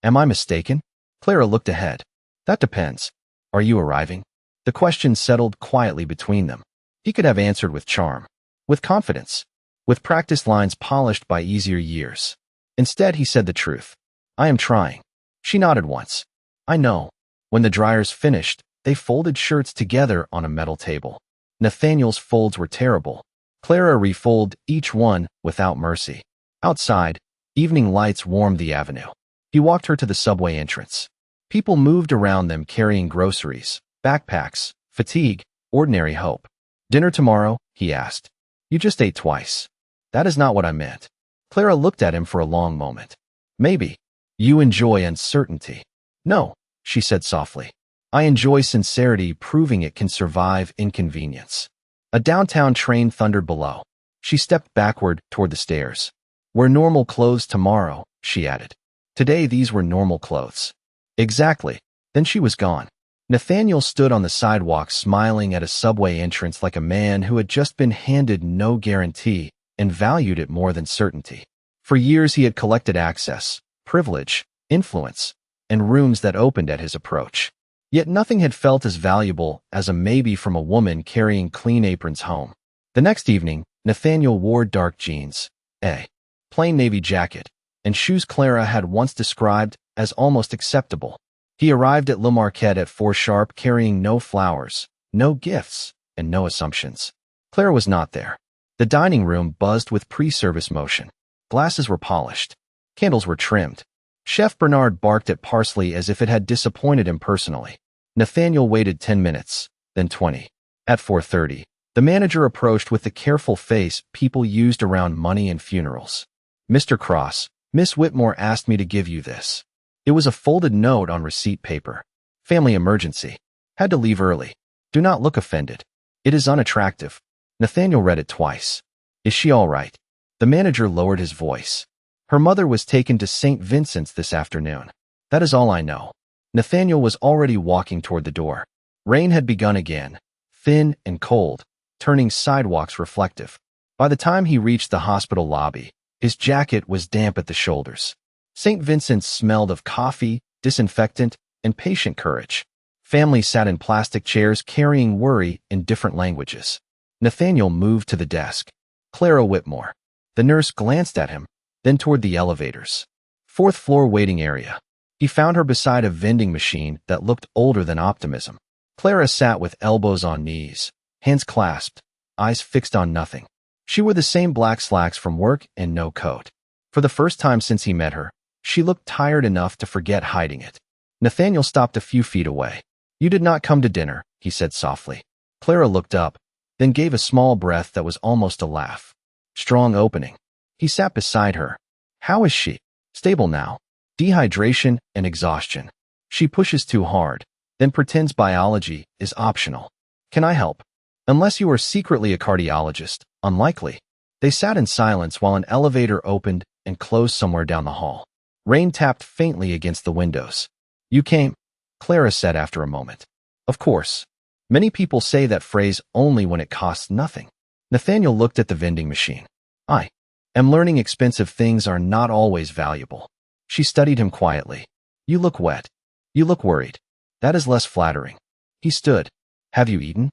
Am I mistaken?" Clara looked ahead. "That depends. Are you arriving?" The question settled quietly between them. He could have answered with charm, with confidence, with practice lines polished by easier years. Instead, he said the truth. "I am trying." She nodded once. "I know." When the dryers finished, they folded shirts together on a metal table. Nathaniel's folds were terrible. Clara refolded each one without mercy. Outside, evening lights warmed the avenue. He walked her to the subway entrance. People moved around them carrying groceries, backpacks, fatigue, ordinary hope. "Dinner tomorrow?" he asked. "You just ate twice." "That is not what I meant." Clara looked at him for a long moment. Maybe. You enjoy uncertainty. No, she said softly. I enjoy sincerity, proving it can survive inconvenience. A downtown train thundered below. She stepped backward toward the stairs. Wear normal clothes tomorrow, she added. Today these were normal clothes. Exactly. Then she was gone. Nathaniel stood on the sidewalk smiling at a subway entrance like a man who had just been handed no guarantee and valued it more than certainty. For years he had collected access, privilege, influence, and rooms that opened at his approach. Yet nothing had felt as valuable as a maybe from a woman carrying clean aprons home. The next evening, Nathaniel wore dark jeans, a plain navy jacket, and shoes Clara had once described as almost acceptable. He arrived at Le Marquette at 4 sharp carrying no flowers, no gifts, and no assumptions. Clara was not there. The dining room buzzed with pre-service motion. Glasses were polished. Candles were trimmed. Chef Bernard barked at parsley as if it had disappointed him personally. Nathaniel waited 10 minutes, then 20. At 4:30, the manager approached with the careful face people used around money and funerals. Mr. Cross, Miss Whitmore asked me to give you this. It was a folded note on receipt paper. Family emergency. Had to leave early. Do not look offended. It is unattractive. Nathaniel read it twice. Is she all right? The manager lowered his voice. Her mother was taken to St. Vincent's this afternoon. That is all I know. Nathaniel was already walking toward the door. Rain had begun again, thin and cold, turning sidewalks reflective. By the time he reached the hospital lobby, his jacket was damp at the shoulders. St. Vincent's smelled of coffee, disinfectant, and patient courage. Families sat in plastic chairs carrying worry in different languages. Nathaniel moved to the desk. Clara Whitmore. The nurse glanced at him, then toward the elevators. 4th floor waiting area. He found her beside a vending machine that looked older than optimism. Clara sat with elbows on knees, hands clasped, eyes fixed on nothing. She wore the same black slacks from work and no coat. For the first time since he met her, she looked tired enough to forget hiding it. Nathaniel stopped a few feet away. You did not come to dinner, he said softly. Clara looked up, then gave a small breath that was almost a laugh. Strong opening. He sat beside her. How is she? Stable now. Dehydration and exhaustion. She pushes too hard, then pretends biology is optional. Can I help? Unless you are secretly a cardiologist, unlikely. They sat in silence while an elevator opened and closed somewhere down the hall. Rain tapped faintly against the windows. You came, Clara said after a moment. Of course. Many people say that phrase only when it costs nothing. Nathaniel looked at the vending machine. I am learning expensive things are not always valuable. She studied him quietly. You look wet. You look worried. That is less flattering. He stood. Have you eaten?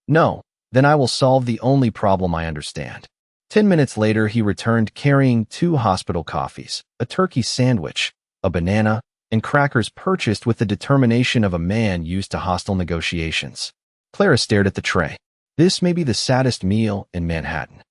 No. Then I will solve the only problem I understand. 10 minutes later, he returned carrying 2 hospital coffees, a turkey sandwich, a banana, and crackers purchased with the determination of a man used to hostile negotiations. Clara stared at the tray. This may be the saddest meal in Manhattan.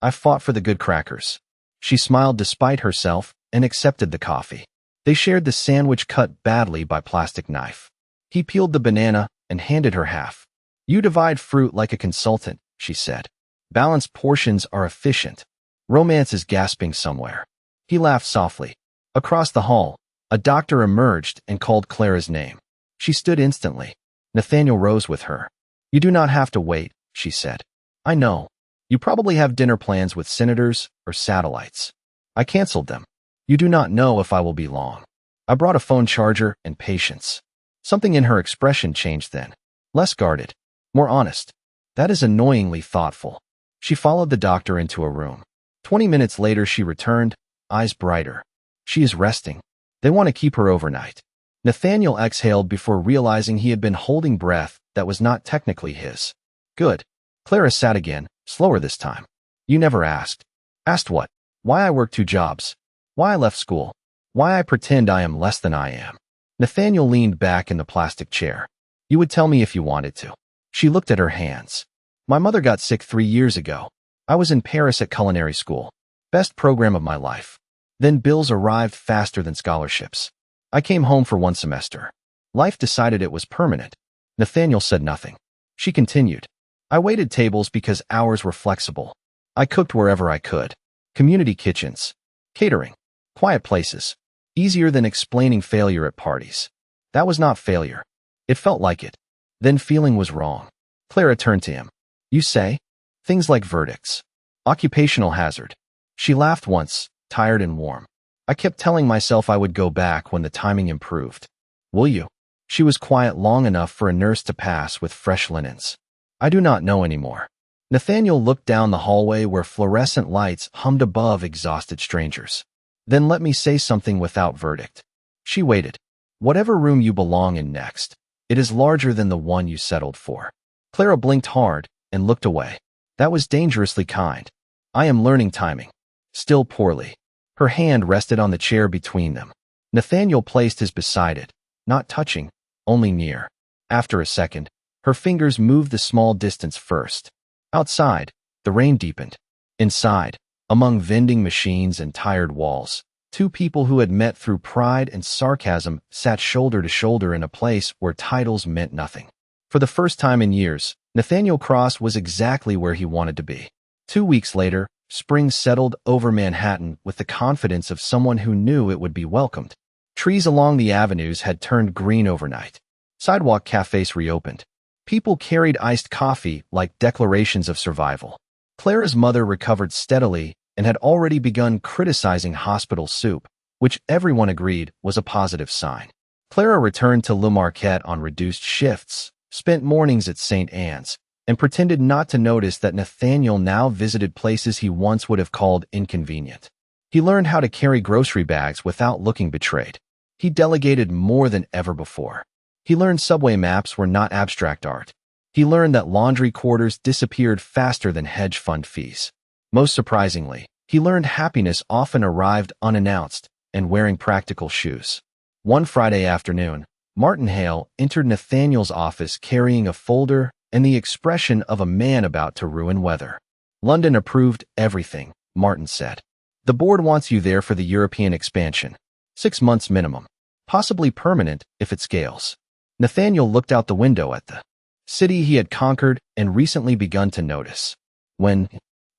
I fought for the good crackers. She smiled despite herself and accepted the coffee. They shared the sandwich cut badly by plastic knife. He peeled the banana and handed her half. You divide fruit like a consultant, she said. Balanced portions are efficient. Romance is gasping somewhere. He laughed softly. Across the hall, a doctor emerged and called Clara's name. She stood instantly. Nathaniel rose with her. You do not have to wait, she said. I know. You probably have dinner plans with senators or satellites. I canceled them. You do not know if I will be long. I brought a phone charger and patience. Something in her expression changed then. Less guarded. More honest. That is annoyingly thoughtful. She followed the doctor into a room. 20 minutes later she returned, eyes brighter. She is resting. They want to keep her overnight. Nathaniel exhaled before realizing he had been holding breath that was not technically his. Good. Clara sat again, slower this time. You never asked. Asked what? Why I work 2 jobs. Why I left school. Why I pretend I am less than I am. Nathaniel leaned back in the plastic chair. You would tell me if you wanted to. She looked at her hands. My mother got sick 3 years ago. I was in Paris at culinary school. Best program of my life. Then bills arrived faster than scholarships. I came home for 1 semester. Life decided it was permanent. Nathaniel said nothing. She continued. I waited tables because hours were flexible. I cooked wherever I could. Community kitchens. Catering. Quiet places. Easier than explaining failure at parties. That was not failure. It felt like it. Then feeling was wrong. Clara turned to him. You say? Things like verdicts. Occupational hazard. She laughed once, tired and warm. I kept telling myself I would go back when the timing improved. Will you? She was quiet long enough for a nurse to pass with fresh linens. I do not know anymore. Nathaniel looked down the hallway where fluorescent lights hummed above exhausted strangers. Then let me say something without verdict. She waited. Whatever room you belong in next, it is larger than the one you settled for. Clara blinked hard and looked away. That was dangerously kind. I am learning timing. Still poorly. Her hand rested on the chair between them. Nathaniel placed his beside it, not touching, only near. After a second, her fingers moved the small distance first. Outside, the rain deepened. Inside, among vending machines and tired walls, two people who had met through pride and sarcasm sat shoulder to shoulder in a place where titles meant nothing. For the first time in years, Nathaniel Cross was exactly where he wanted to be. 2 weeks later, spring settled over Manhattan with the confidence of someone who knew it would be welcomed. Trees along the avenues had turned green overnight. Sidewalk cafes reopened. People carried iced coffee like declarations of survival. Clara's mother recovered steadily and had already begun criticizing hospital soup, which everyone agreed was a positive sign. Clara returned to Le Marquette on reduced shifts, spent mornings at St. Anne's, and pretended not to notice that Nathaniel now visited places he once would have called inconvenient. He learned how to carry grocery bags without looking betrayed. He delegated more than ever before. He learned subway maps were not abstract art. He learned that laundry quarters disappeared faster than hedge fund fees. Most surprisingly, he learned happiness often arrived unannounced and wearing practical shoes. One Friday afternoon, Martin Hale entered Nathaniel's office carrying a folder and the expression of a man about to ruin weather. London approved everything, Martin said. The board wants you there for the European expansion. 6 months minimum. Possibly permanent if it scales. Nathaniel looked out the window at the city he had conquered and recently begun to notice. When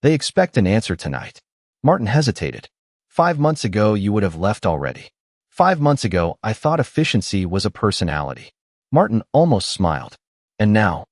they expect an answer tonight. Martin hesitated. 5 months ago you would have left already. 5 months ago I thought efficiency was a personality. Martin almost smiled. And now?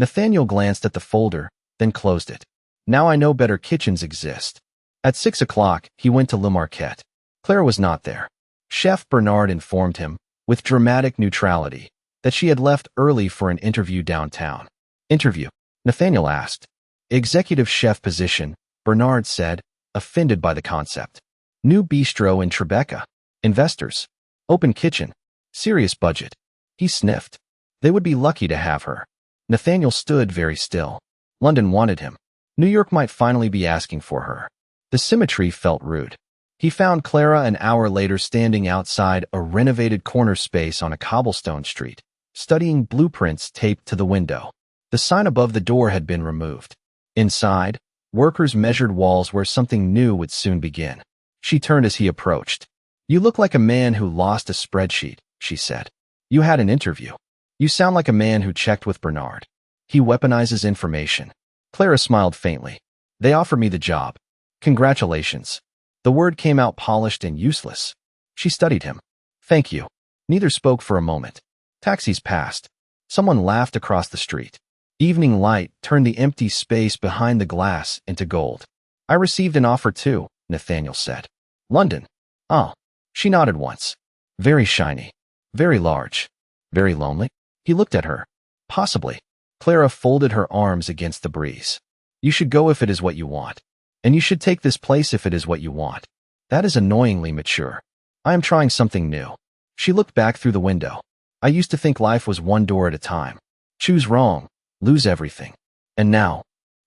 Nathaniel glanced at the folder, then closed it. Now I know better kitchens exist. At 6 o'clock, he went to Le Marquette. Clara was not there. Chef Bernard informed him, with dramatic neutrality, that she had left early for an interview downtown. Interview? Nathaniel asked. Executive chef position, Bernard said, offended by the concept. New bistro in Tribeca. Investors. Open kitchen. Serious budget. He sniffed. They would be lucky to have her. Nathaniel stood very still. London wanted him. New York might finally be asking for her. The symmetry felt rude. He found Clara an hour later standing outside a renovated corner space on a cobblestone street, studying blueprints taped to the window. The sign above the door had been removed. Inside, workers measured walls where something new would soon begin. She turned as he approached. You look like a man who lost a spreadsheet, she said. You had an interview. You sound like a man who checked with Bernard. He weaponizes information. Clara smiled faintly. They offered me the job. Congratulations. The word came out polished and useless. She studied him. Thank you. Neither spoke for a moment. Taxis passed. Someone laughed across the street. Evening light turned the empty space behind the glass into gold. I received an offer too, Nathaniel said. London. Oh. She nodded once. Very shiny. Very large. Very lonely. He looked at her. Possibly. Clara folded her arms against the breeze. You should go if it is what you want. And you should take this place if it is what you want. That is annoyingly mature. I am trying something new. She looked back through the window. I used to think life was one door at a time. Choose wrong. Lose everything. And now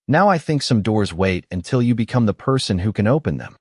I think some doors wait until you become the person who can open them.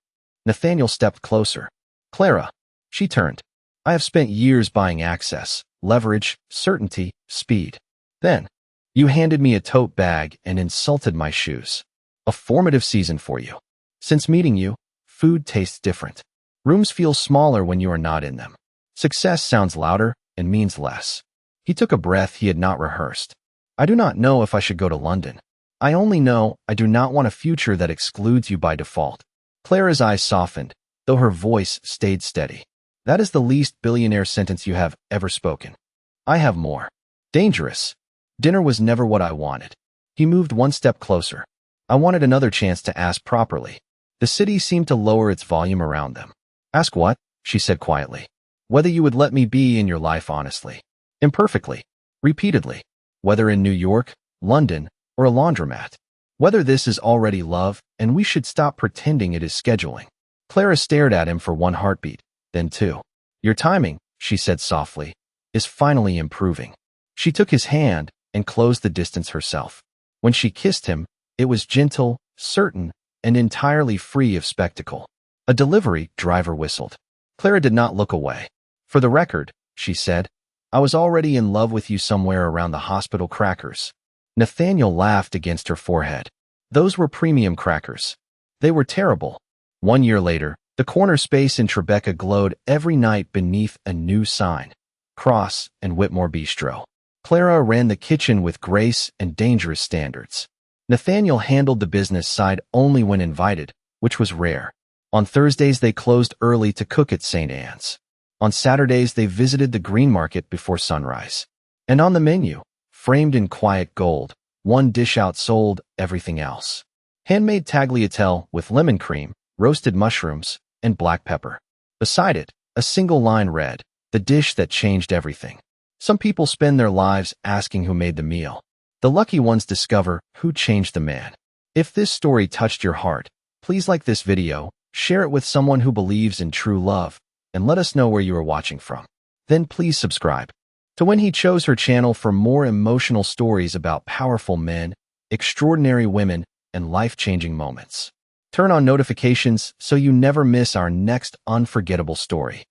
Nathaniel stepped closer. Clara. She turned. I have spent years buying access, leverage, certainty, speed. Then, you handed me a tote bag and insulted my shoes. A formative season for you. Since meeting you, food tastes different. Rooms feel smaller when you are not in them. Success sounds louder and means less. He took a breath he had not rehearsed. I do not know if I should go to London. I only know I do not want a future that excludes you by default. Clara's eyes softened, though her voice stayed steady. That is the least billionaire sentence you have ever spoken. I have more. Dangerous. Dinner was never what I wanted. He moved one step closer. I wanted another chance to ask properly. The city seemed to lower its volume around them. Ask what? She said quietly. Whether you would let me be in your life honestly. Imperfectly. Repeatedly. Whether in New York, London, or a laundromat. Whether this is already love, and we should stop pretending it is scheduling. Clara stared at him for one heartbeat, then two. Your timing, she said softly, is finally improving. She took his hand and closed the distance herself. When she kissed him, it was gentle, certain, and entirely free of spectacle. A delivery driver whistled. Clara did not look away. For the record, she said, I was already in love with you somewhere around the hospital crackers. Nathaniel laughed against her forehead. Those were premium crackers. They were terrible. 1 year later, the corner space in Tribeca glowed every night beneath a new sign. Cross and Whitmore Bistro. Clara ran the kitchen with grace and dangerous standards. Nathaniel handled the business side only when invited, which was rare. On Thursdays they closed early to cook at St. Anne's. On Saturdays they visited the Green Market before sunrise. And on the menu, framed in quiet gold, one dish outsold everything else. Handmade tagliatelle with lemon cream, roasted mushrooms, and black pepper. Beside it, a single line read, the dish that changed everything. Some people spend their lives asking who made the meal. The lucky ones discover who changed the man. If this story touched your heart, please like this video, share it with someone who believes in true love, and let us know where you are watching from. Then please subscribe to When He Chose Her channel for more emotional stories about powerful men, extraordinary women, and life-changing moments. Turn on notifications so you never miss our next unforgettable story.